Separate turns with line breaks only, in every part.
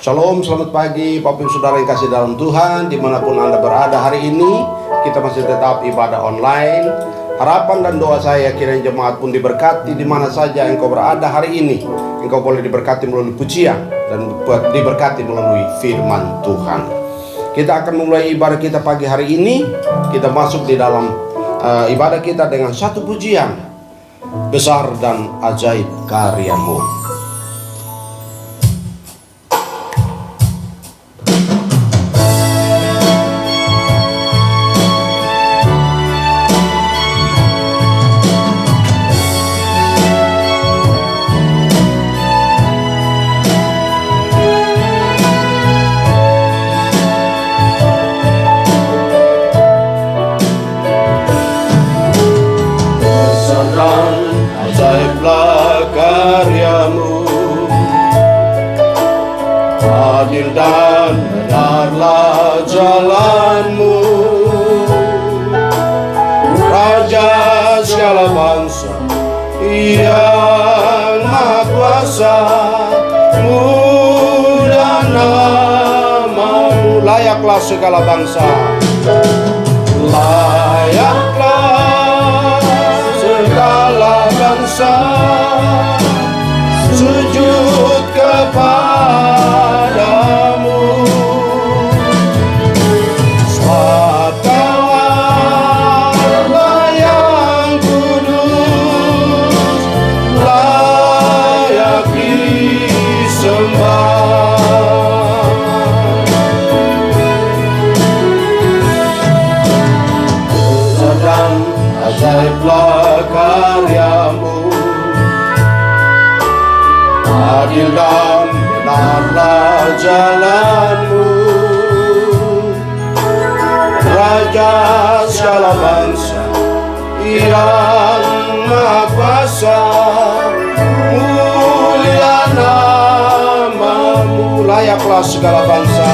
Shalom, selamat pagi Bapak Ibu Saudara yang kasih dalam Tuhan. Dimanapun Anda berada hari ini, kita masih tetap ibadah online. Harapan dan doa saya kiranya jemaat pun diberkati di mana saja engkau berada hari ini. Engkau boleh diberkati melalui pujian dan diberkati melalui firman Tuhan. Kita akan memulai ibadah kita pagi hari ini. Kita masuk di dalam ibadah kita dengan satu pujian, besar dan ajaib karyamu. Adil dan benarlah jalanmu, Raja segala bangsa yang maha kuasa, mulia namamu. Layaklah segala bangsa, layaklah segala bangsa sujud kepadamu, sebab Kau Allah yang kudus, layak disembah. Besar dan ajaiblah karyamu, adil dan benarlah jalanmu, Raja segala bangsa yang maha kuasa, mulia namamu. Layaklah segala bangsa,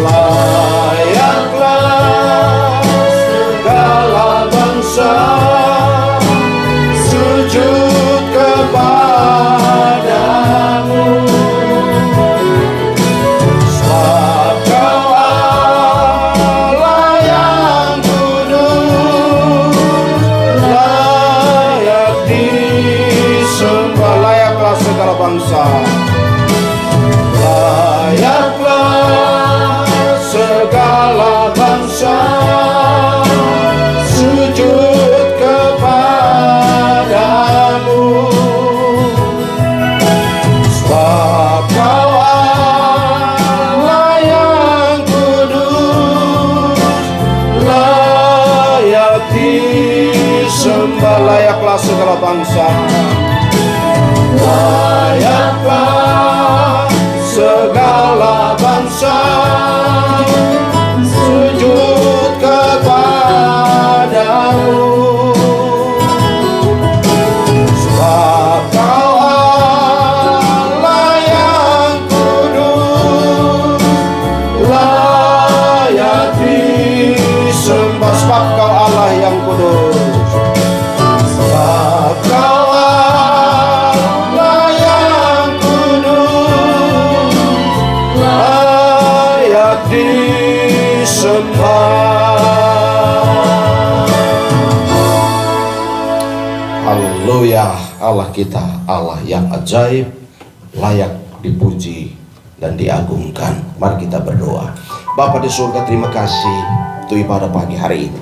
layaklah segala bangsa sujud kepadamu, sebab Kau Allah yang kudus, layak disembah. Layaklah segala bangsa, layaklah segala bangsa sujud kepadamu, sebab Kau Allah yang kudus, layak disembah. Layaklah segala bangsa, layaklah segala bangsa sujud kepadamu, sebab Kau Allah yang kudus, layak disembah. Sebab Kau Allah yang kudus, sebab Kau Allah yang kudus, layak disembah. Haleluya. Allah kita Allah yang ajaib, layak dipuji dan diagungkan. Mari kita berdoa. Bapa di surga, terima kasih untuk ibadah pagi hari ini.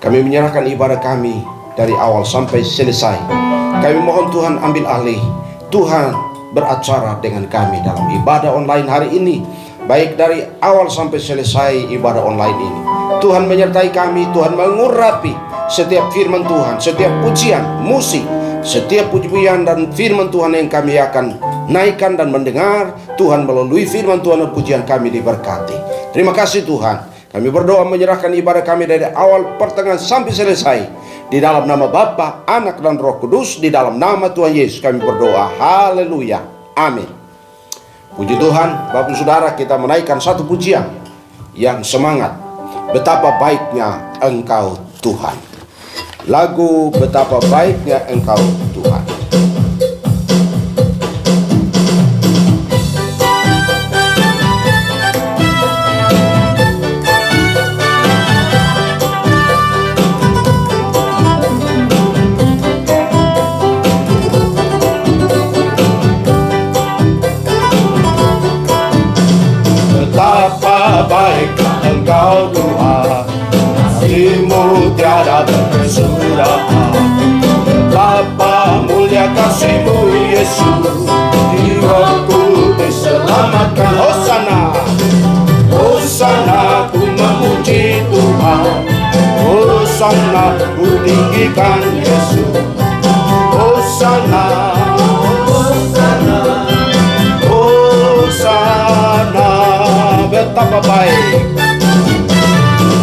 Kami menyerahkan ibadah kami dari awal sampai selesai. Kami mohon Tuhan ambil alih. Tuhan beracara dengan kami dalam ibadah online hari ini, baik dari awal sampai selesai ibadah online ini. Tuhan menyertai kami, Tuhan mengurapi setiap firman Tuhan, setiap pujian, musik, setiap pujian dan firman Tuhan yang kami akan naikkan dan mendengar. Tuhan melalui firman Tuhan dan pujian kami diberkati. Terima kasih Tuhan. Kami berdoa menyerahkan ibadah kami dari awal pertengahan sampai selesai. Di dalam nama Bapa, Anak dan Roh Kudus, di dalam nama Tuhan Yesus kami berdoa. Haleluya. Amin. Puji Tuhan, Bapak Saudara, kita menaikkan satu pujian yang semangat. Betapa baiknya Engkau Tuhan. Lagu Betapa Baiknya Engkau Tuhan. selamatkan. Hosana, Hosana, ku memuji Tuhan. Hosana, ku tinggikan Yesus. Hosana, Hosana, Hosana. Betapa baik,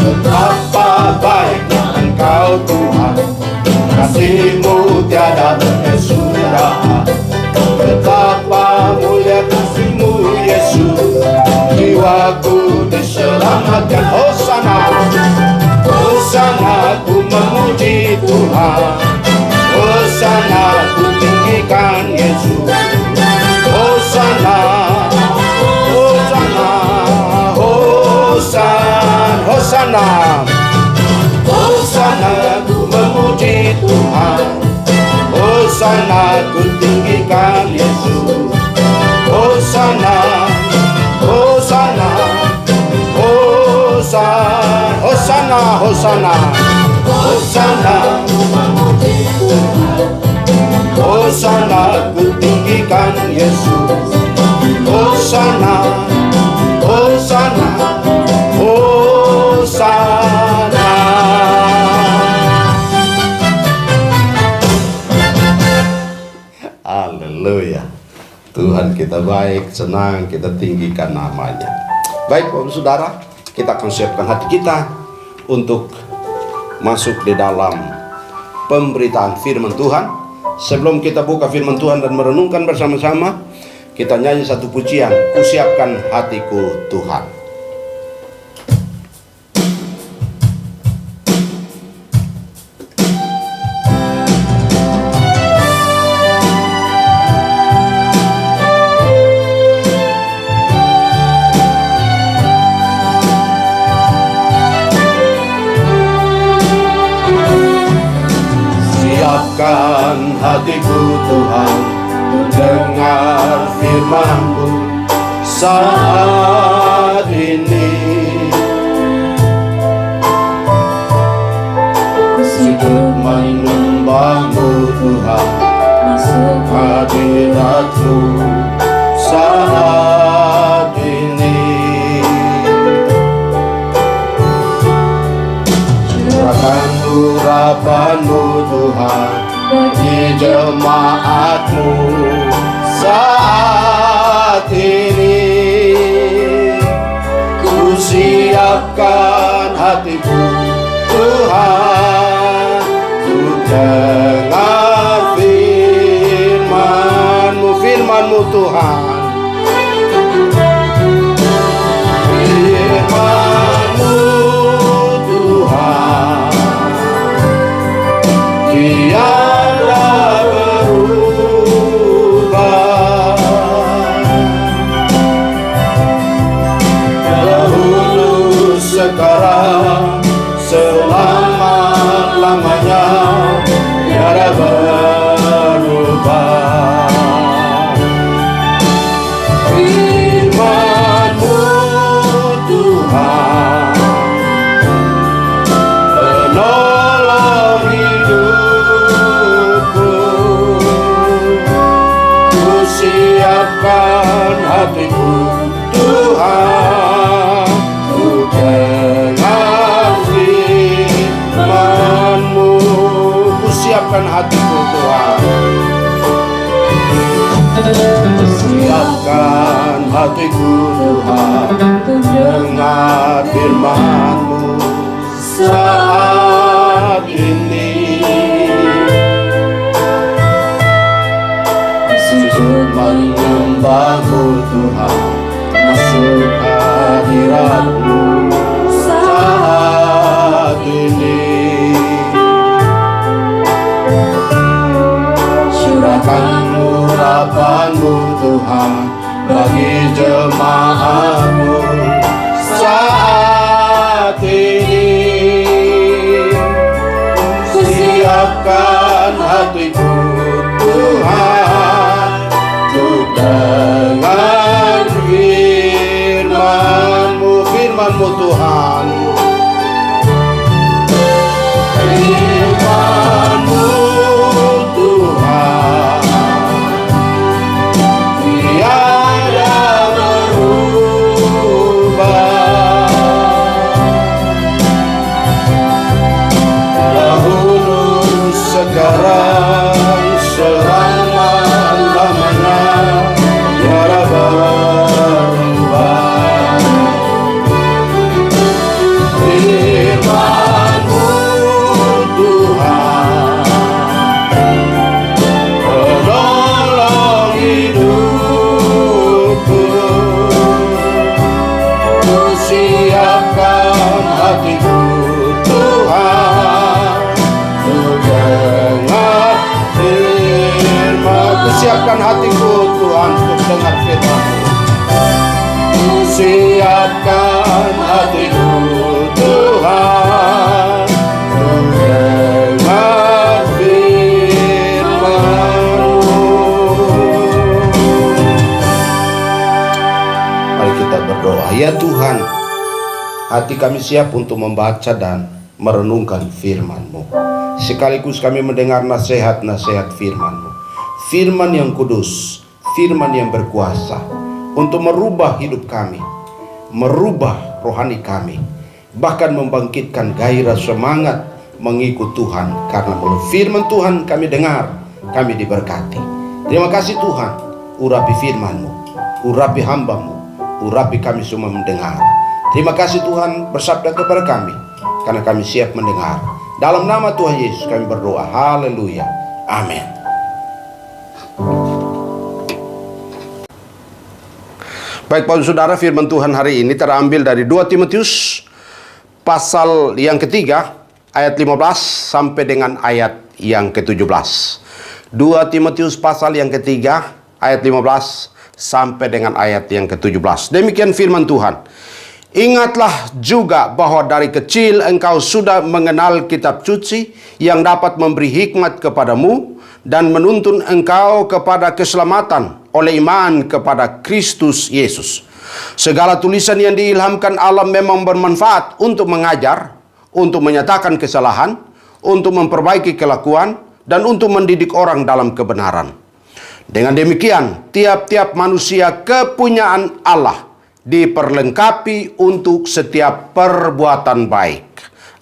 betapa baiknya Engkau Tuhan, kasih-Mu tiada tersudah. Betapa mulia kasih-Mu Yesus, jiwaku diselamatkan. Hosana, Hosana, ku memuji Tuhan. Hosana, ku tinggikan Yesus. Hosana, Hosana, Hosana, Hosana, Hosana, ku memuji Tuhan. Hosana, ku tinggikan Yesus. Hosana, Hosana, Hosana, Hosana, Hosana, Hosana, Hosana, ku tinggikan Yesus. Hosana, Hosana, Hosana. Haleluya. Tuhan kita baik, senang kita tinggikan namanya. Baik Bapak Saudara, kita akan siapkan hati kita untuk masuk di dalam pemberitaan firman Tuhan. Sebelum kita buka firman Tuhan dan merenungkan bersama-sama, kita nyanyi satu pujian, ku siapkan hatiku Tuhan. Siapkan hatiku Tuhan, dengar firman-Mu saat ini. Sujud menyembah-Mu Tuhan, masuk hadirat-Mu saat ini. Curahkan urapan-Mu Tuhan bagi jemaat-Mu saat ini. Ku siapkan hatiku Tuhan, ku dengar firman-Mu, firman-Mu Tuhan. Firman-Mu Tuhan, tiada berubah. Dahulu, sekarang, selama-lamanya, tiada berubah. Firman-Mu Tuhan, penolong hidupku. Ku siapkan hatiku Tuhan, ku dengar firman-Mu. Ku siapkan hatiku Tuhan, siapkan hatiku Tuhan, dengar firman-Mu saat ini. Sujud menyembah-Mu Tuhan, masuk hadirat-Mu saat ini. Curahkan urapan-Mu Tuhan bagi jemaat-Mu saat ini. Siapkan hatiku Tuhan, untuk dengar firman-Mu, firman-Mu Tuhan. Firman-Mu Tuhan, tiada berubah. siapkan hatiku Tuhan, dengar firman-Mu. Mari kita berdoa. Ya Tuhan, hati kami siap untuk membaca dan merenungkan firman-Mu. Sekaligus kami mendengar nasihat-nasihat firman-Mu. Firman yang kudus, firman yang berkuasa untuk merubah hidup kami, merubah rohani kami, bahkan membangkitkan gairah semangat mengikut Tuhan. Karena melalui firman Tuhan kami dengar, kami diberkati. Terima kasih Tuhan, urapi firman-Mu, urapi hamba-Mu, urapi kami semua mendengar. Terima kasih Tuhan, bersabda kepada kami, karena kami siap mendengar. Dalam nama Tuhan Yesus kami berdoa. Haleluya. Amin. Baik Bapak Saudara, firman Tuhan hari ini terambil dari 2 Timotius pasal yang ketiga ayat 15 sampai dengan ayat yang ke-17. 2 Timotius pasal yang ketiga ayat 15 sampai dengan ayat yang ke-17. Demikian firman Tuhan. Ingatlah juga bahwa dari kecil engkau sudah mengenal kitab suci yang dapat memberi hikmat kepadamu dan menuntun engkau kepada keselamatan oleh iman kepada Kristus Yesus. Segala tulisan yang diilhamkan Allah memang bermanfaat untuk mengajar, untuk menyatakan kesalahan, untuk memperbaiki kelakuan, dan untuk mendidik orang dalam kebenaran. Dengan demikian, tiap-tiap manusia kepunyaan Allah diperlengkapi untuk setiap perbuatan baik.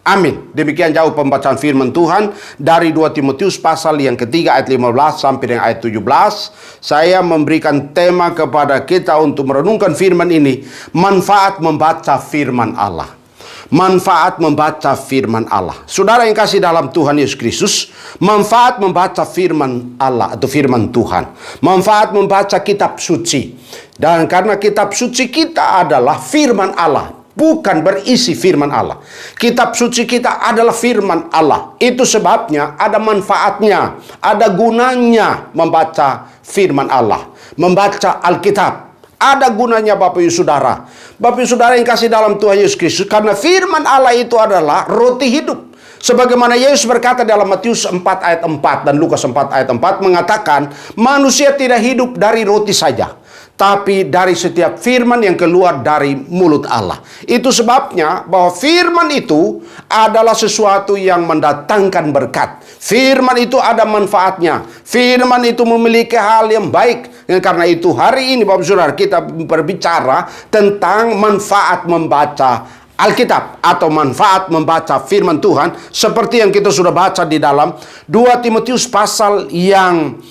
Amin. Demikian jauh pembacaan firman Tuhan dari 2 Timotius pasal yang ketiga ayat 15 sampai dengan ayat 17. Saya memberikan tema kepada kita untuk merenungkan firman ini, manfaat membaca firman Allah. Manfaat membaca firman Allah. Saudara yang kasih dalam Tuhan Yesus Kristus, manfaat membaca firman Allah atau firman Tuhan. Manfaat membaca kitab suci. Dan karena kitab suci kita adalah firman Allah, bukan berisi firman Allah. Kitab suci kita adalah firman Allah. Itu sebabnya ada manfaatnya, ada gunanya membaca firman Allah, membaca Alkitab. Ada gunanya Bapak Ibu Saudara. Bapak Ibu Saudara yang kasih dalam Tuhan Yesus Kristus, karena firman Allah itu adalah roti hidup. Sebagaimana Yesus berkata dalam Matius 4 ayat 4 dan Lukas 4 ayat 4 mengatakan, manusia tidak hidup dari roti saja, tapi dari setiap firman yang keluar dari mulut Allah. Itu sebabnya bahwa firman itu adalah sesuatu yang mendatangkan berkat. Firman itu ada manfaatnya. Firman itu memiliki hal yang baik. Karena itu hari ini Bapak Saudara kita berbicara tentang manfaat membaca Alkitab atau manfaat membaca firman Tuhan seperti yang kita sudah baca di dalam 2 Timotius pasal yang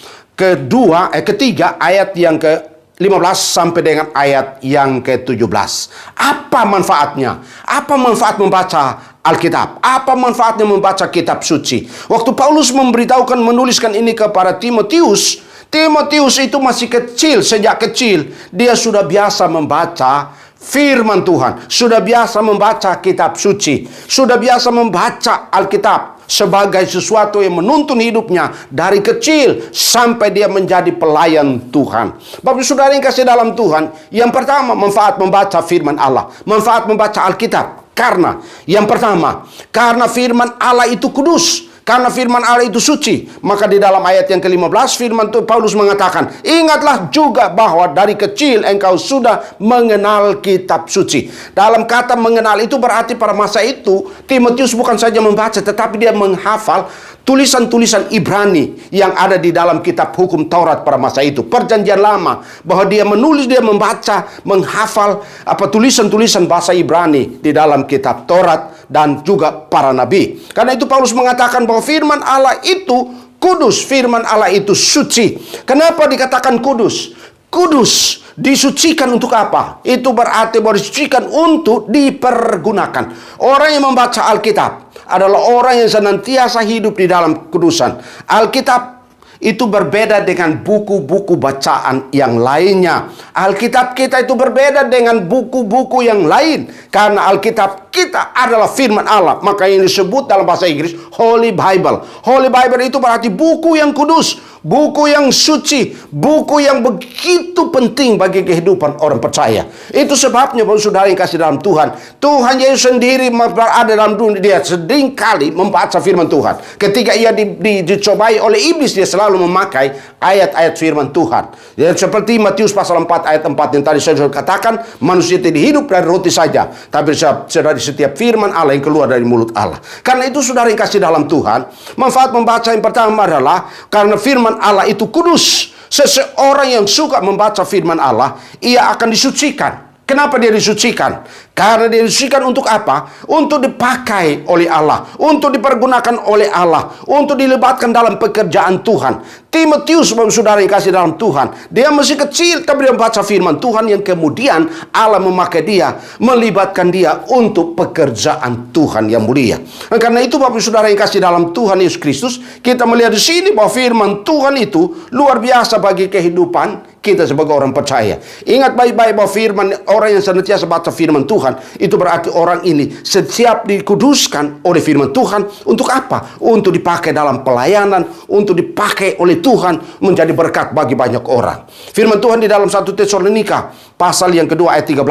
ketiga ayat yang ke-15 sampai dengan ayat yang ke-17. Apa manfaatnya? Apa manfaat membaca Alkitab? Apa manfaatnya membaca kitab suci? Waktu Paulus menuliskan ini kepada Timotius, Timotius itu masih kecil. Sejak kecil dia sudah biasa membaca firman Tuhan, sudah biasa membaca kitab suci, sudah biasa membaca Alkitab sebagai sesuatu yang menuntun hidupnya dari kecil sampai dia menjadi pelayan Tuhan. Bapak Saudara yang kasih dalam Tuhan, yang pertama manfaat membaca firman Allah, manfaat membaca Alkitab. Karena yang pertama, karena firman Allah itu kudus. Karena firman Allah itu suci, maka di dalam ayat yang ke-15 firman itu Paulus mengatakan, ingatlah juga bahwa dari kecil engkau sudah mengenal kitab suci. Dalam kata mengenal itu berarti pada masa itu Timotius bukan saja membaca, tetapi dia menghafal tulisan-tulisan Ibrani yang ada di dalam kitab hukum Taurat pada masa itu, perjanjian lama, bahwa dia menulis, dia membaca, menghafal tulisan-tulisan bahasa Ibrani di dalam kitab Taurat dan juga para nabi. Karena itu Paulus mengatakan bahwa firman Allah itu kudus, firman Allah itu suci. Kenapa dikatakan kudus? Kudus disucikan untuk apa? Itu berarti bahwa disucikan untuk dipergunakan. Orang yang membaca Alkitab adalah orang yang senantiasa hidup di dalam kudusan. Alkitab itu berbeda dengan buku-buku bacaan yang lainnya. Alkitab kita itu berbeda dengan buku-buku yang lain. Karena Alkitab kita adalah firman Allah. Maka ini disebut dalam bahasa Inggris Holy Bible. Holy Bible itu berarti buku yang kudus, buku yang suci, buku yang begitu penting bagi kehidupan orang percaya. Itu sebabnya Bapak Saudara yang kasih dalam Tuhan, Tuhan Yesus sendiri berada dalam dunia, dia sering kali membaca firman Tuhan. Ketika ia dicobai oleh iblis, dia selalu memakai ayat-ayat firman Tuhan. Ya, seperti Matius pasal 4 ayat 4 yang tadi saya sudah katakan, manusia tidak hidup dari roti saja, tapi dari setiap firman Allah yang keluar dari mulut Allah. Karena itu saudara yang kasih dalam Tuhan, manfaat membaca yang pertama adalah karena firman Allah itu kudus. Seseorang yang suka membaca firman Allah, ia akan disucikan. Kenapa dia disucikan? Karena dia disucikan untuk apa? Untuk dipakai oleh Allah, untuk dipergunakan oleh Allah, untuk dilibatkan dalam pekerjaan Tuhan. Timotius, saudara yang kasih dalam Tuhan, dia masih kecil tapi dia membaca firman Tuhan yang kemudian Allah memakai dia, melibatkan dia untuk pekerjaan Tuhan yang mulia. Dan karena itu Bapak Saudara yang kasih dalam Tuhan Yesus Kristus, kita melihat di sini bahwa firman Tuhan itu luar biasa bagi kehidupan kita sebagai orang percaya. Ingat baik-baik bahwa firman, orang yang senantiasa baca firman Tuhan, itu berarti orang ini setiap dikuduskan oleh firman Tuhan. Untuk apa? Untuk dipakai dalam pelayanan, untuk dipakai oleh Tuhan menjadi berkat bagi banyak orang. Firman Tuhan di dalam 1 Tesalonika pasal yang kedua ayat 13.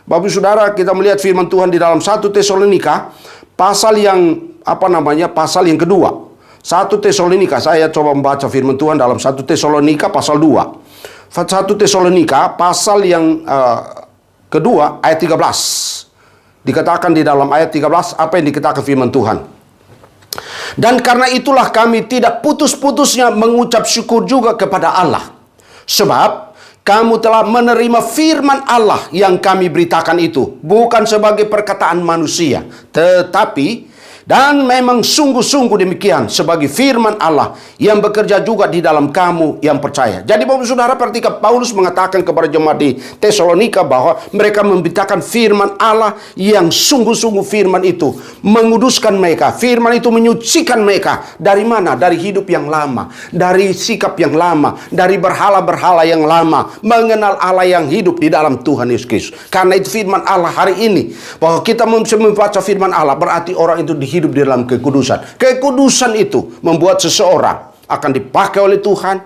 Bapak Saudara, kita melihat firman Tuhan di dalam 1 Tesalonika pasal yang pasal yang kedua. 1 Tesalonika, saya coba membaca firman Tuhan dalam 1 Tesalonika pasal 2. 1 Tesalonika pasal yang kedua ayat 13. Dikatakan di dalam ayat 13 apa yang dikatakan firman Tuhan. Dan karena itulah kami tidak putus-putusnya mengucap syukur juga kepada Allah. Sebab kamu telah menerima firman Allah yang kami beritakan itu. Bukan sebagai perkataan manusia, tetapi dan memang sungguh-sungguh demikian sebagai firman Allah yang bekerja juga di dalam kamu yang percaya. Jadi Bapak Saudara, ketika Paulus mengatakan kepada jemaat di Tesalonika bahwa mereka memberitakan firman Allah yang sungguh-sungguh firman itu menguduskan mereka. Firman itu menyucikan mereka. Dari mana? Dari hidup yang lama, dari sikap yang lama, dari berhala-berhala yang lama, mengenal Allah yang hidup di dalam Tuhan Yesus Kristus. Karena itu firman Allah hari ini, bahwa kita membaca firman Allah berarti orang itu hidup di dalam kekudusan. Kekudusan itu membuat seseorang akan dipakai oleh Tuhan,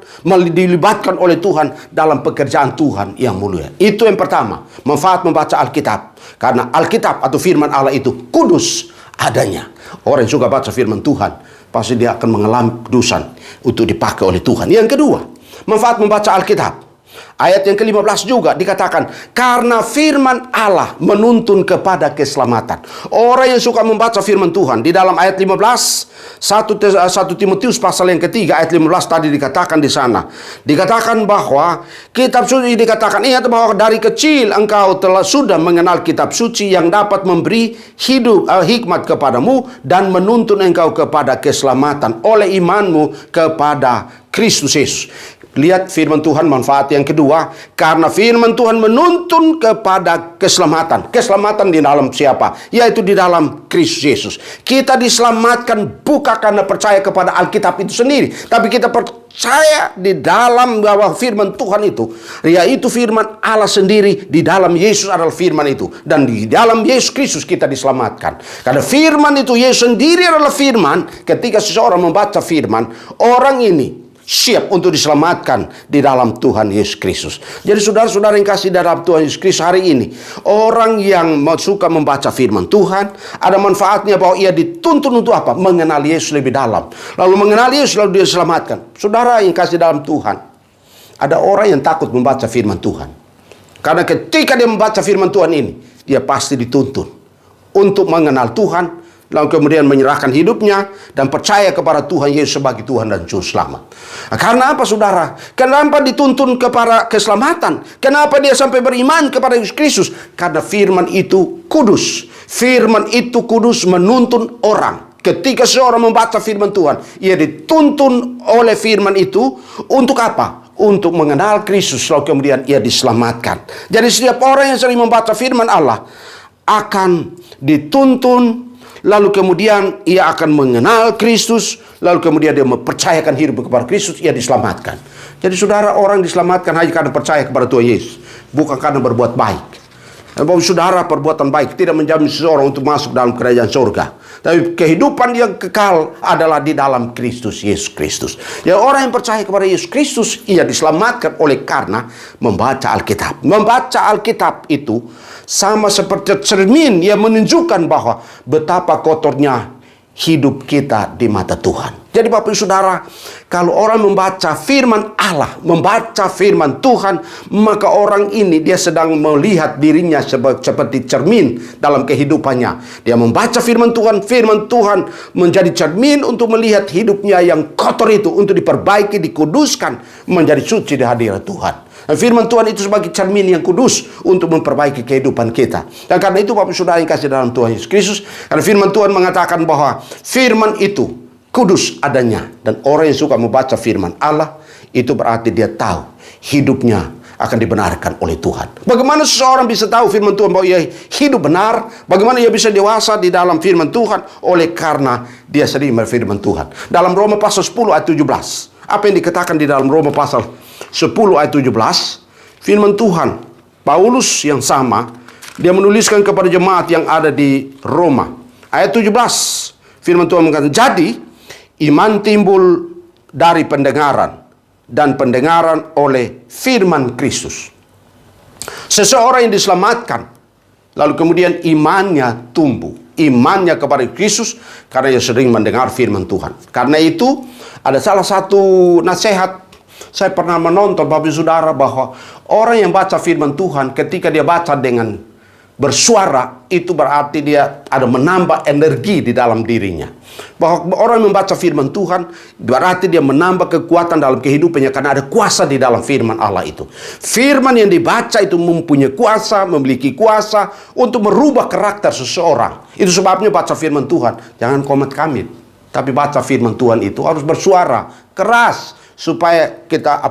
dilibatkan oleh Tuhan dalam pekerjaan Tuhan yang mulia. Itu yang pertama, manfaat membaca Alkitab. Karena Alkitab atau firman Allah itu kudus adanya. Orang yang suka baca firman Tuhan, pasti dia akan mengalami kudusan untuk dipakai oleh Tuhan. Yang kedua, manfaat membaca Alkitab. Ayat yang ke-15 juga dikatakan, karena firman Allah menuntun kepada keselamatan. Orang yang suka membaca firman Tuhan, di dalam ayat 15, 1 Timotius pasal yang ketiga ayat 15 tadi dikatakan di sana. Dikatakan bahwa kitab suci, dikatakan ingat bahwa dari kecil engkau sudah mengenal kitab suci yang dapat memberi hikmat kepadamu dan menuntun engkau kepada keselamatan oleh imanmu kepada Kristus Yesus. Lihat firman Tuhan, manfaat yang kedua, karena firman Tuhan menuntun kepada keselamatan. Keselamatan di dalam siapa? Yaitu di dalam Kristus Yesus. Kita diselamatkan bukan karena percaya kepada Alkitab itu sendiri, tapi kita percaya di dalam bahwa firman Tuhan itu, yaitu firman Allah sendiri, di dalam Yesus adalah firman itu, dan di dalam Yesus Kristus kita diselamatkan. Karena firman itu, Yesus sendiri adalah firman. Ketika seseorang membaca firman, orang ini siap untuk diselamatkan di dalam Tuhan Yesus Kristus. Jadi saudara-saudara yang kasih dalam Tuhan Yesus Kristus, hari ini orang yang suka membaca firman Tuhan, ada manfaatnya bahwa ia dituntun untuk apa? Mengenal Yesus lebih dalam. Lalu mengenal Yesus, lalu dia diselamatkan. Saudara yang kasih dalam Tuhan, ada orang yang takut membaca firman Tuhan. Karena ketika dia membaca firman Tuhan ini, dia pasti dituntun untuk mengenal Tuhan, lalu kemudian menyerahkan hidupnya dan percaya kepada Tuhan Yesus sebagai Tuhan dan Juru Selamat. Karena apa saudara? Kenapa dituntun kepada keselamatan? Kenapa dia sampai beriman kepada Yesus Kristus? Karena firman itu kudus. Firman itu kudus menuntun orang. Ketika seorang membaca firman Tuhan, ia dituntun oleh firman itu untuk apa? Untuk mengenal Kristus, lalu kemudian ia diselamatkan. Jadi setiap orang yang sering membaca firman Allah akan dituntun, lalu kemudian ia akan mengenal Kristus, lalu kemudian dia mempercayakan hidup kepada Kristus, ia diselamatkan. Jadi saudara, orang diselamatkan hanya karena percaya kepada Tuhan Yesus, bukan karena berbuat baik. Bapak saudara, perbuatan baik tidak menjamin seseorang untuk masuk dalam kerajaan surga. Tapi kehidupan yang kekal adalah di dalam Kristus Yesus Kristus. Ya, orang yang percaya kepada Yesus Kristus, ia diselamatkan oleh karena membaca Alkitab. Membaca Alkitab itu sama seperti cermin yang menunjukkan bahwa betapa kotornya hidup kita di mata Tuhan. Jadi Bapak Saudara, kalau orang membaca firman Allah, membaca firman Tuhan, maka orang ini dia sedang melihat dirinya seperti cermin dalam kehidupannya. Dia membaca firman Tuhan menjadi cermin untuk melihat hidupnya yang kotor itu, untuk diperbaiki, dikuduskan, menjadi suci di hadirat Tuhan. Dan firman Tuhan itu sebagai cermin yang kudus untuk memperbaiki kehidupan kita. Dan karena itu Bapak Saudara yang kasih dalam Tuhan Yesus Kristus, karena firman Tuhan mengatakan bahwa firman itu kudus adanya. Dan orang yang suka membaca firman Allah, itu berarti dia tahu hidupnya akan dibenarkan oleh Tuhan. Bagaimana seseorang bisa tahu firman Tuhan bahwa ia hidup benar? Bagaimana ia bisa dewasa di dalam firman Tuhan? Oleh karena dia sering berfirman Tuhan. Dalam Roma pasal 10 ayat 17. Apa yang dikatakan di dalam Roma pasal 10 ayat 17? Firman Tuhan, Paulus yang sama, dia menuliskan kepada jemaat yang ada di Roma. Ayat 17, firman Tuhan mengatakan, jadi iman timbul dari pendengaran, dan pendengaran oleh firman Kristus. Seseorang yang diselamatkan, lalu kemudian imannya tumbuh. Imannya kepada Kristus karena ia sering mendengar firman Tuhan. Karena itu ada salah satu nasihat, saya pernah menonton Bapak Saudara, bahwa orang yang baca firman Tuhan ketika dia baca dengan bersuara, itu berarti dia ada menambah energi di dalam dirinya. Bahwa orang yang membaca firman Tuhan berarti dia menambah kekuatan dalam kehidupannya karena ada kuasa di dalam firman Allah itu. Firman yang dibaca itu mempunyai kuasa, memiliki kuasa untuk merubah karakter seseorang. Itu sebabnya baca firman Tuhan jangan komit-kamit, tapi baca firman Tuhan itu harus bersuara keras, supaya kita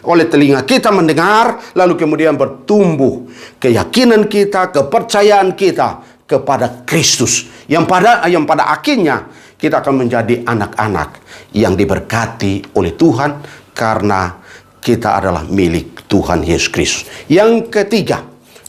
oleh telinga kita mendengar, lalu kemudian bertumbuh keyakinan kita, kepercayaan kita kepada Kristus, yang pada akhirnya kita akan menjadi anak-anak yang diberkati oleh Tuhan karena kita adalah milik Tuhan Yesus Kristus. Yang ketiga,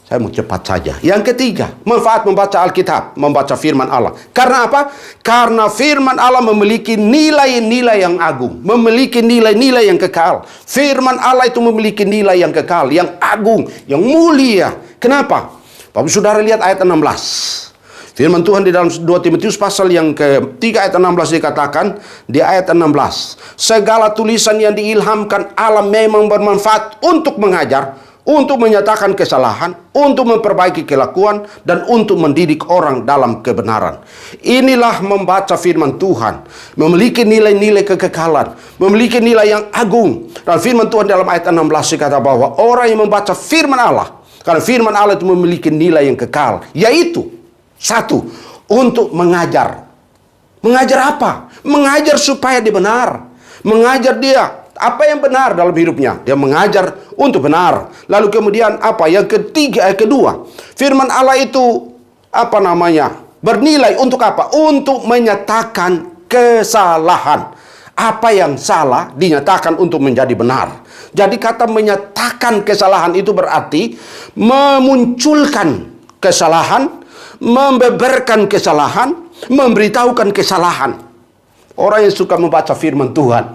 saya mau cepat saja. Yang ketiga, manfaat membaca Alkitab, membaca firman Allah. Karena apa? Karena firman Allah memiliki nilai-nilai yang agung, memiliki nilai-nilai yang kekal. Firman Allah itu memiliki nilai yang kekal, yang agung, yang mulia. Kenapa? Bapak Saudara lihat ayat 16. Firman Tuhan di dalam 2 Timotius pasal yang ke-3 ayat 16 dikatakan, di ayat 16, segala tulisan yang diilhamkan Allah memang bermanfaat untuk mengajar, untuk menyatakan kesalahan, untuk memperbaiki kelakuan, dan untuk mendidik orang dalam kebenaran. Inilah membaca firman Tuhan, memiliki nilai-nilai kekekalan, memiliki nilai yang agung. Dan firman Tuhan dalam ayat 16 dikatakan bahwa orang yang membaca firman Allah, karena firman Allah itu memiliki nilai yang kekal, yaitu satu, untuk mengajar. Mengajar apa? Mengajar supaya dia benar. Mengajar dia apa yang benar dalam hidupnya. Dia mengajar untuk benar. Lalu kemudian apa? Yang kedua, firman Allah itu bernilai untuk apa? Untuk menyatakan kesalahan. Apa yang salah dinyatakan untuk menjadi benar. Jadi kata menyatakan kesalahan itu berarti memunculkan kesalahan, membeberkan kesalahan, memberitahukan kesalahan. Orang yang suka membaca firman Tuhan,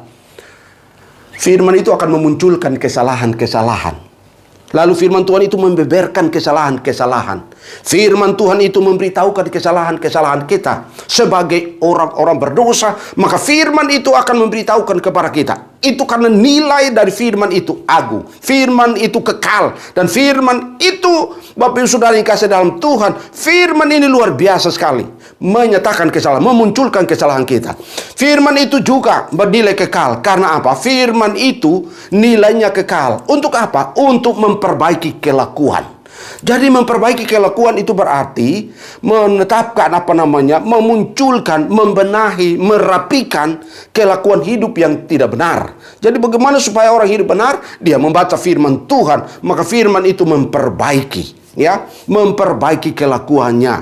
firman itu akan memunculkan kesalahan-kesalahan. Lalu firman Tuhan itu membeberkan kesalahan-kesalahan. Firman Tuhan itu memberitahukan kesalahan-kesalahan kita. Sebagai orang-orang berdosa, maka firman itu akan memberitahukan kepada kita. Itu karena nilai dari firman itu agung. Firman itu kekal. Dan firman itu, Bapak Ibu Saudara yang kasih dalam Tuhan, firman ini luar biasa sekali. Menyatakan kesalahan, memunculkan kesalahan kita. Firman itu juga bernilai kekal. Karena apa? Firman itu nilainya kekal. Untuk apa? Untuk memperbaiki kelakuan. Jadi memperbaiki kelakuan itu berarti menetapkan memunculkan, membenahi, merapikan kelakuan hidup yang tidak benar. Jadi bagaimana supaya orang hidup benar? Dia membaca firman Tuhan, maka firman itu memperbaiki, memperbaiki kelakuannya,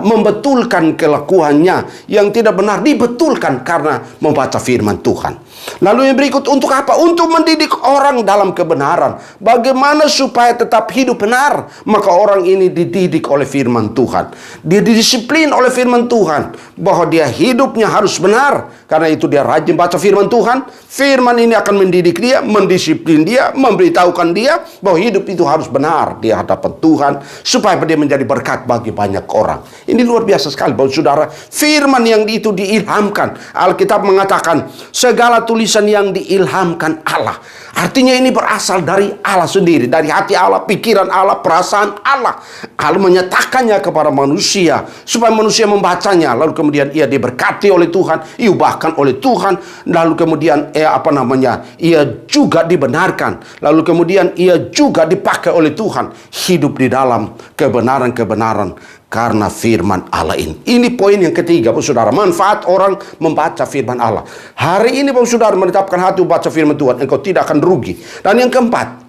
membetulkan kelakuannya yang tidak benar, dibetulkan karena membaca firman Tuhan. Lalu yang berikut, untuk apa? Untuk mendidik orang dalam kebenaran. Bagaimana supaya tetap hidup benar? Maka orang ini dididik oleh firman Tuhan. Dia didisiplin oleh firman Tuhan. Bahwa dia hidupnya harus benar. Karena itu dia rajin baca firman Tuhan. Firman ini akan mendidik dia, mendisiplin dia, memberitahukan dia bahwa hidup itu harus benar di hadapan Tuhan. Supaya dia menjadi berkat bagi banyak orang. Ini luar biasa sekali, Bapak Saudara. Firman yang itu diilhamkan. Alkitab mengatakan, segala tulisan yang diilhamkan Allah. Artinya ini berasal dari Allah sendiri, dari hati Allah, pikiran Allah, perasaan Allah. Allah menyatakannya kepada manusia supaya manusia membacanya, lalu kemudian ia diberkati oleh Tuhan, diubahkan oleh Tuhan, lalu kemudian ia juga dibenarkan, lalu kemudian ia juga dipakai oleh Tuhan, hidup di dalam kebenaran-kebenaran karena firman Allah ini. Ini poin yang ketiga, Bapak Saudara. Manfaat orang membaca firman Allah. Hari ini, Bapak Saudara, menetapkan hati membaca firman Tuhan, engkau tidak akan rugi. Dan yang keempat,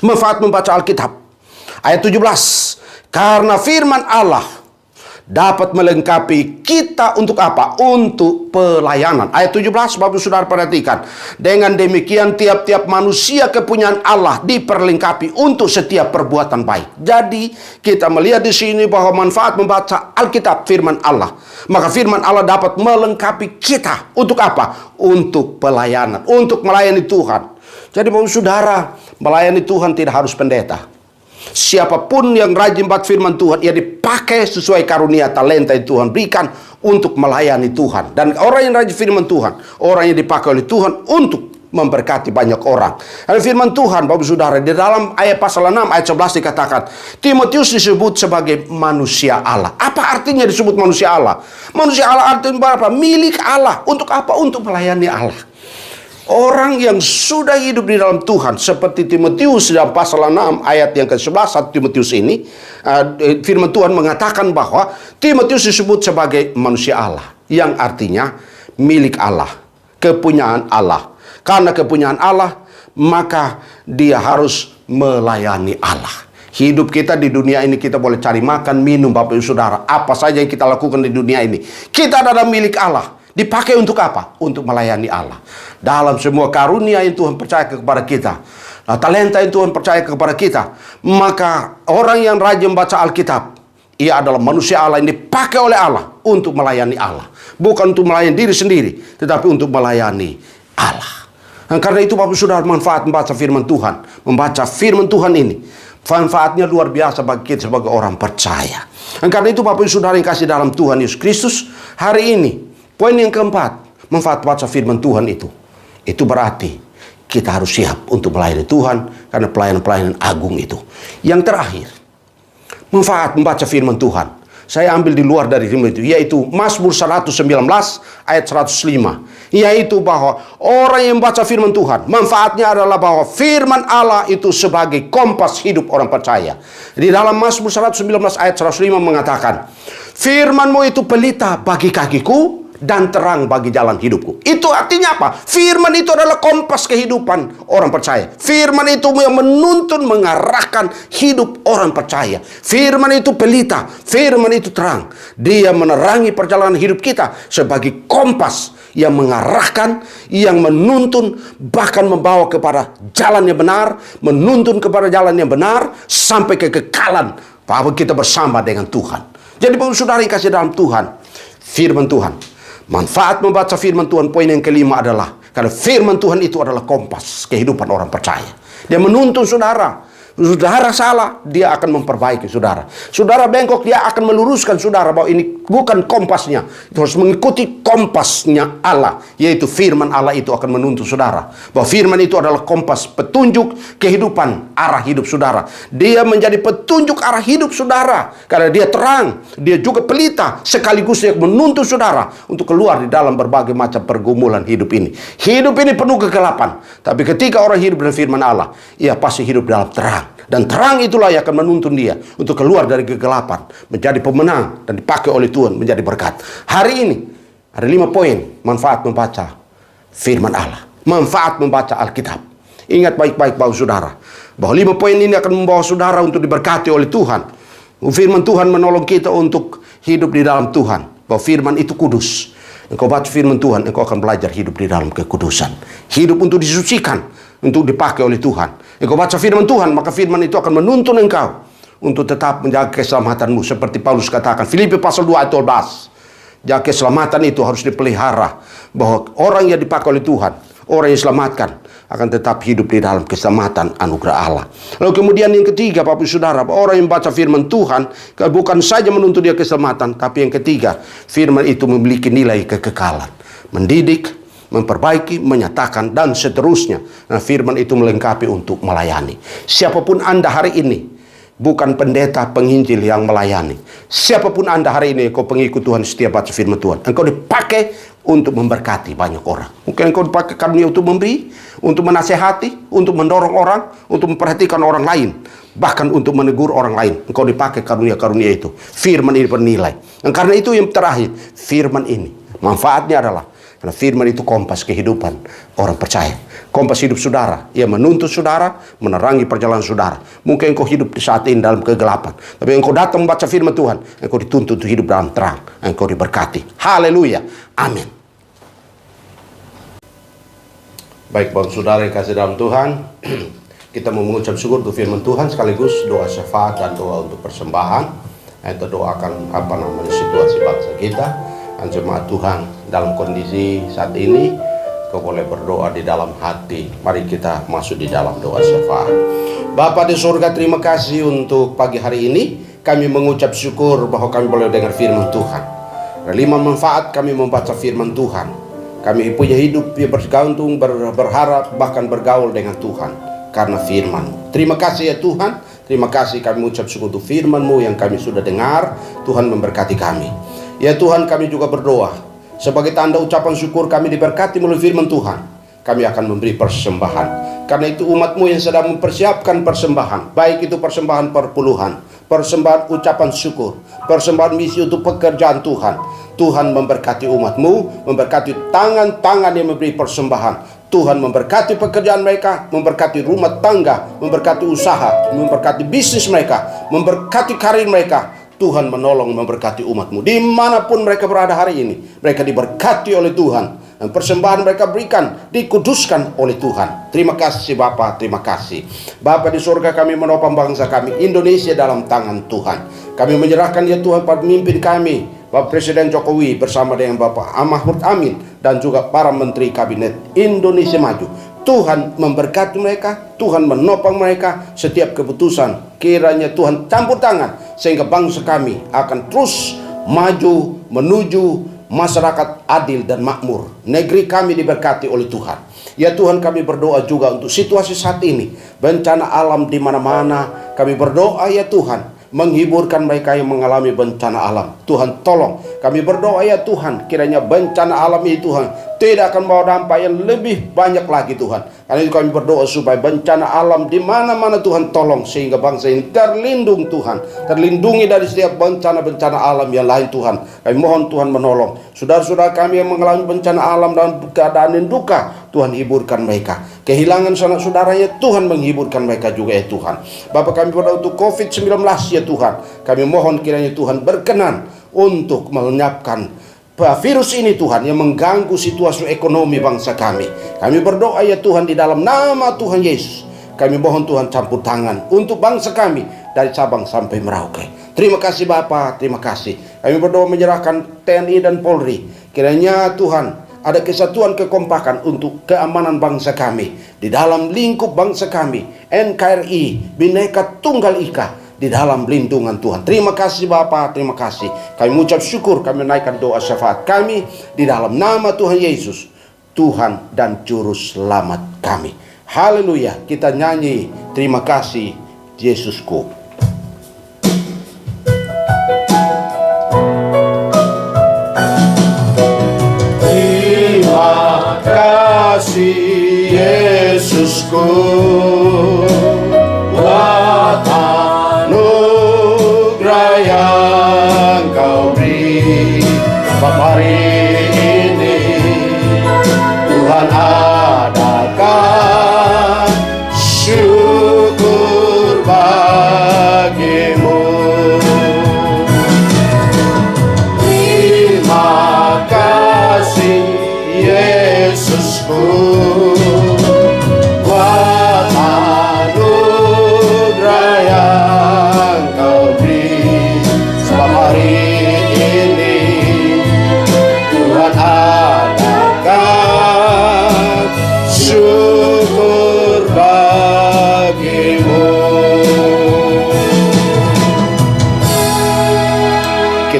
manfaat membaca Alkitab. Ayat 17. Karena firman Allah dapat melengkapi kita untuk apa? Untuk pelayanan. Ayat 17, Bapak Saudara perhatikan. Dengan demikian tiap-tiap manusia kepunyaan Allah diperlengkapi untuk setiap perbuatan baik. Jadi kita melihat di sini bahwa manfaat membaca Alkitab, firman Allah. Maka firman Allah dapat melengkapi kita untuk apa? Untuk pelayanan, untuk melayani Tuhan. Jadi Bapak Saudara, melayani Tuhan tidak harus pendeta. Siapapun yang rajin baca firman Tuhan, ia dipakai sesuai karunia talenta yang Tuhan berikan untuk melayani Tuhan. Dan orang yang rajin firman Tuhan, orang yang dipakai oleh Tuhan untuk memberkati banyak orang. Dan firman Tuhan, Bapak Saudara, di dalam ayat pasal 6 ayat 11 dikatakan, Timotius disebut sebagai manusia Allah. Apa artinya disebut manusia Allah? Manusia Allah artinya apa? Milik Allah. Untuk apa? Untuk melayani Allah. Orang yang sudah hidup di dalam Tuhan, seperti Timotius dalam pasal 6 ayat yang ke-11, 1 Timotius ini, firman Tuhan mengatakan bahwa Timotius disebut sebagai manusia Allah, yang artinya milik Allah, kepunyaan Allah. Karena kepunyaan Allah, maka dia harus melayani Allah. Hidup kita di dunia ini, kita boleh cari makan, minum, Bapak Ibu Saudara, apa saja yang kita lakukan di dunia ini, kita adalah milik Allah. Dipakai untuk apa? Untuk melayani Allah. Dalam semua karunia yang Tuhan percaya kepada kita, talenta yang Tuhan percaya kepada kita, maka orang yang rajin baca Alkitab, ia adalah manusia Allah yang dipakai oleh Allah untuk melayani Allah. Bukan untuk melayani diri sendiri, tetapi untuk melayani Allah. Dan karena itu Bapak Saudara, manfaat membaca firman Tuhan, membaca firman Tuhan ini, manfaatnya luar biasa bagi kita sebagai orang percaya. Dan karena itu Bapak Saudara yang kasih dalam Tuhan Yesus Kristus, hari ini poin yang keempat, manfaat baca firman Tuhan itu berarti kita harus siap untuk melayani Tuhan, karena pelayanan-pelayanan agung itu. Yang terakhir, manfaat membaca firman Tuhan, saya ambil di luar dari firman itu, yaitu Mazmur 119 ayat 105, yaitu bahwa orang yang membaca firman Tuhan, manfaatnya adalah bahwa firman Allah itu sebagai kompas hidup orang percaya. Di dalam Mazmur 119 ayat 105 mengatakan, firman-Mu itu pelita bagi kakiku dan terang bagi jalan hidupku. Itu artinya apa? Firman itu adalah kompas kehidupan orang percaya. Firman itu yang menuntun, mengarahkan hidup orang percaya. Firman itu pelita, firman itu terang. Dia menerangi perjalanan hidup kita sebagai kompas yang mengarahkan, yang menuntun, bahkan membawa kepada jalan yang benar, menuntun kepada jalan yang benar sampai kekekalan bahwa kita bersama dengan Tuhan. Jadi Bapak Saudara yang kasih dalam Tuhan, firman Tuhan, manfaat membaca firman Tuhan, poin yang kelima adalah karena firman Tuhan itu adalah kompas kehidupan orang percaya. Dia menuntun saudara. Saudara salah, dia akan memperbaiki saudara. Saudara bengkok, dia akan meluruskan saudara bahwa ini bukan kompasnya. Itu harus mengikuti kompasnya Allah, yaitu firman Allah itu akan menuntun saudara. Bahwa firman itu adalah kompas petunjuk kehidupan arah hidup saudara. Dia menjadi petunjuk arah hidup saudara. Karena dia terang, dia juga pelita, sekaligus dia menuntun saudara untuk keluar di dalam berbagai macam pergumulan hidup ini. Hidup ini penuh kegelapan. Tapi ketika orang hidup dengan firman Allah, ia pasti hidup dalam terang. Dan terang itulah yang akan menuntun dia untuk keluar dari kegelapan, menjadi pemenang dan dipakai oleh Tuhan menjadi berkat. Hari ini ada 5 poin manfaat membaca firman Allah, manfaat membaca Alkitab. Ingat baik-baik Bapak Saudara, bahwa 5 poin ini akan membawa saudara untuk diberkati oleh Tuhan. Firman Tuhan menolong kita untuk hidup di dalam Tuhan, bahwa firman itu kudus. Engkau baca firman Tuhan, engkau akan belajar hidup di dalam kekudusan. Hidup untuk disucikan, untuk dipakai oleh Tuhan. Engkau baca firman Tuhan, maka firman itu akan menuntun engkau untuk tetap menjaga keselamatanmu. Seperti Paulus katakan, Filipi pasal 2 ayat 12. Jaga keselamatan itu harus dipelihara. Bahwa orang yang dipakai oleh Tuhan, orang yang diselamatkan, akan tetap hidup di dalam keselamatan anugerah Allah. Lalu kemudian yang ketiga, Bapak Saudara, orang yang baca firman Tuhan bukan saja menuntut dia keselamatan, tapi yang ketiga, firman itu memiliki nilai kekekalan, mendidik, memperbaiki, menyatakan, dan seterusnya. Nah, firman itu melengkapi untuk melayani. Siapapun Anda hari ini, bukan pendeta penginjil yang melayani. Siapapun Anda hari ini, kau pengikut Tuhan, setiap baca firman Tuhan, engkau dipakai untuk memberkati banyak orang. Mungkin engkau dipakai karunia untuk memberi, untuk menasehati, untuk mendorong orang, untuk memperhatikan orang lain, bahkan untuk menegur orang lain. Engkau dipakai karunia-karunia itu. Firman ini bernilai. Dan karena itu yang terakhir, firman ini manfaatnya adalah karena firman itu kompas kehidupan orang percaya. Kompas hidup saudara. Ia menuntut saudara, menerangi perjalanan saudara. Mungkin engkau hidup di saat ini dalam kegelapan, tapi engkau datang membaca firman Tuhan, engkau dituntut untuk hidup dalam terang. Engkau diberkati. Haleluya. Amin. Baik, Bapak Saudara yang kasih dalam Tuhan, kita mau mengucap syukur untuk firman Tuhan, sekaligus doa syafaat dan doa untuk persembahan. Kita doakan situasi bangsa kita dan jemaat Tuhan dalam kondisi saat ini. Kau boleh berdoa di dalam hati. Mari kita masuk di dalam doa syafaat. Bapa di surga, terima kasih untuk pagi hari ini. Kami mengucap syukur bahwa kami boleh dengar firman Tuhan. 5 manfaat kami membaca firman Tuhan. Kami punya hidup yang bergantung, berharap, bahkan bergaul dengan Tuhan karena firman. Terima kasih ya Tuhan. Terima kasih, kami mengucap syukur untuk firman-Mu yang kami sudah dengar. Tuhan memberkati kami. Ya Tuhan, kami juga berdoa sebagai tanda ucapan syukur kami diberkati melalui firman Tuhan. Kami akan memberi persembahan. Karena itu umat-Mu yang sedang mempersiapkan persembahan, baik itu persembahan perpuluhan, persembahan ucapan syukur, persembahan misi untuk pekerjaan Tuhan. Tuhan memberkati umat-Mu, memberkati tangan-tangan yang memberi persembahan. Tuhan memberkati pekerjaan mereka, memberkati rumah tangga, memberkati usaha, memberkati bisnis mereka, memberkati karir mereka. Tuhan menolong, memberkati umat-Mu dimanapun mereka berada hari ini. Mereka diberkati oleh Tuhan. Dan persembahan mereka berikan dikuduskan oleh Tuhan. Terima kasih Bapa, terima kasih Bapa di surga. Kami menopang bangsa kami Indonesia dalam tangan Tuhan. Kami menyerahkan ya Tuhan pada pemimpin kami, Bapak Presiden Jokowi bersama dengan Bapak Mahfud Amin dan juga para menteri kabinet Indonesia Maju. Tuhan memberkati mereka, Tuhan menopang mereka setiap keputusan. Kiranya Tuhan campur tangan sehingga bangsa kami akan terus maju menuju masyarakat adil dan makmur. Negeri kami diberkati oleh Tuhan. Ya Tuhan, kami berdoa juga untuk situasi saat ini, bencana alam di mana-mana. Kami berdoa ya Tuhan, menghiburkan mereka yang mengalami bencana alam. Tuhan tolong. Kami berdoa ya Tuhan, kiranya bencana alam ini Tuhan tidak akan membawa dampak yang lebih banyak lagi Tuhan. Karena itu kami berdoa supaya bencana alam di mana-mana Tuhan tolong, sehingga bangsa ini terlindung Tuhan, terlindungi dari setiap bencana-bencana alam yang lain Tuhan. Kami mohon Tuhan menolong saudara-saudara kami yang mengalami bencana alam dalam keadaan yang duka. Tuhan hiburkan mereka. Kehilangan sanak saudaranya, Tuhan menghiburkan mereka juga ya Tuhan. Bapak, kami berdoa untuk COVID-19 ya Tuhan. Kami mohon kiranya Tuhan berkenan untuk melenyapkan virus ini Tuhan yang mengganggu situasi ekonomi bangsa kami. Kami berdoa ya Tuhan di dalam nama Tuhan Yesus. Kami mohon Tuhan campur tangan untuk bangsa kami dari Sabang sampai Merauke. Terima kasih Bapa, terima kasih. Kami berdoa menyerahkan TNI dan Polri. Kiranya Tuhan ada kesatuan kekompakan untuk keamanan bangsa kami. Di dalam lingkup bangsa kami, NKRI, Bhinneka Tunggal Ika, di dalam lindungan Tuhan. Terima kasih Bapa, terima kasih. Kami mengucap syukur, kami menaikkan doa syafaat kami di dalam nama Tuhan Yesus, Tuhan dan Juru Selamat kami. Haleluya. Kita nyanyi terima kasih Yesusku. Terima kasih Yesusku, buat anugerah yang Kau beri. Hari ini Tuhan adakan syukur bagimu. Terima kasih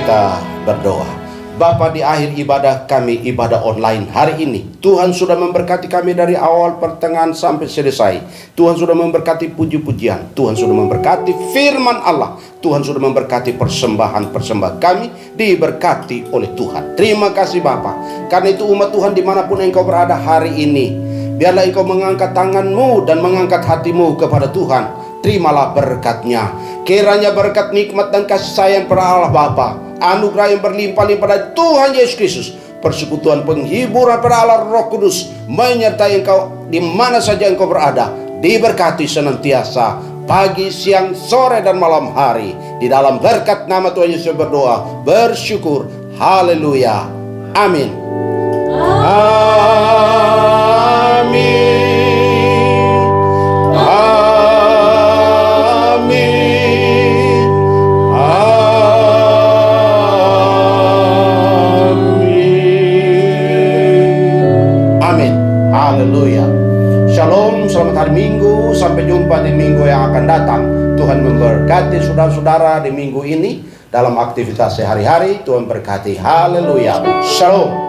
kita berdoa. Bapa, di akhir ibadah kami, ibadah online hari ini, Tuhan sudah memberkati kami dari awal, pertengahan sampai selesai. Tuhan sudah memberkati puji-pujian, Tuhan sudah memberkati firman Allah, Tuhan sudah memberkati persembahan-persembahan kami, diberkati oleh Tuhan. Terima kasih Bapa. Karena itu umat Tuhan dimanapun engkau berada hari ini, biarlah engkau mengangkat tanganmu dan mengangkat hatimu kepada Tuhan. Terimalah berkatnya. Kiranya berkat, nikmat dan kasih sayang pada Allah Bapa, anugerah yang berlimpah-limpah dari Tuhan Yesus Kristus, persekutuan penghiburan pada Allah Roh Kudus menyertai engkau di mana saja engkau berada, diberkati senantiasa pagi, siang, sore, dan malam hari. Di dalam berkat nama Tuhan Yesus berdoa, bersyukur. Haleluya. Amin. Amin. Haleluya. Shalom, selamat hari Minggu. Sampai jumpa di minggu yang akan datang. Tuhan memberkati saudara-saudara di minggu ini dalam aktivitas sehari-hari. Tuhan berkati. Haleluya. Shalom.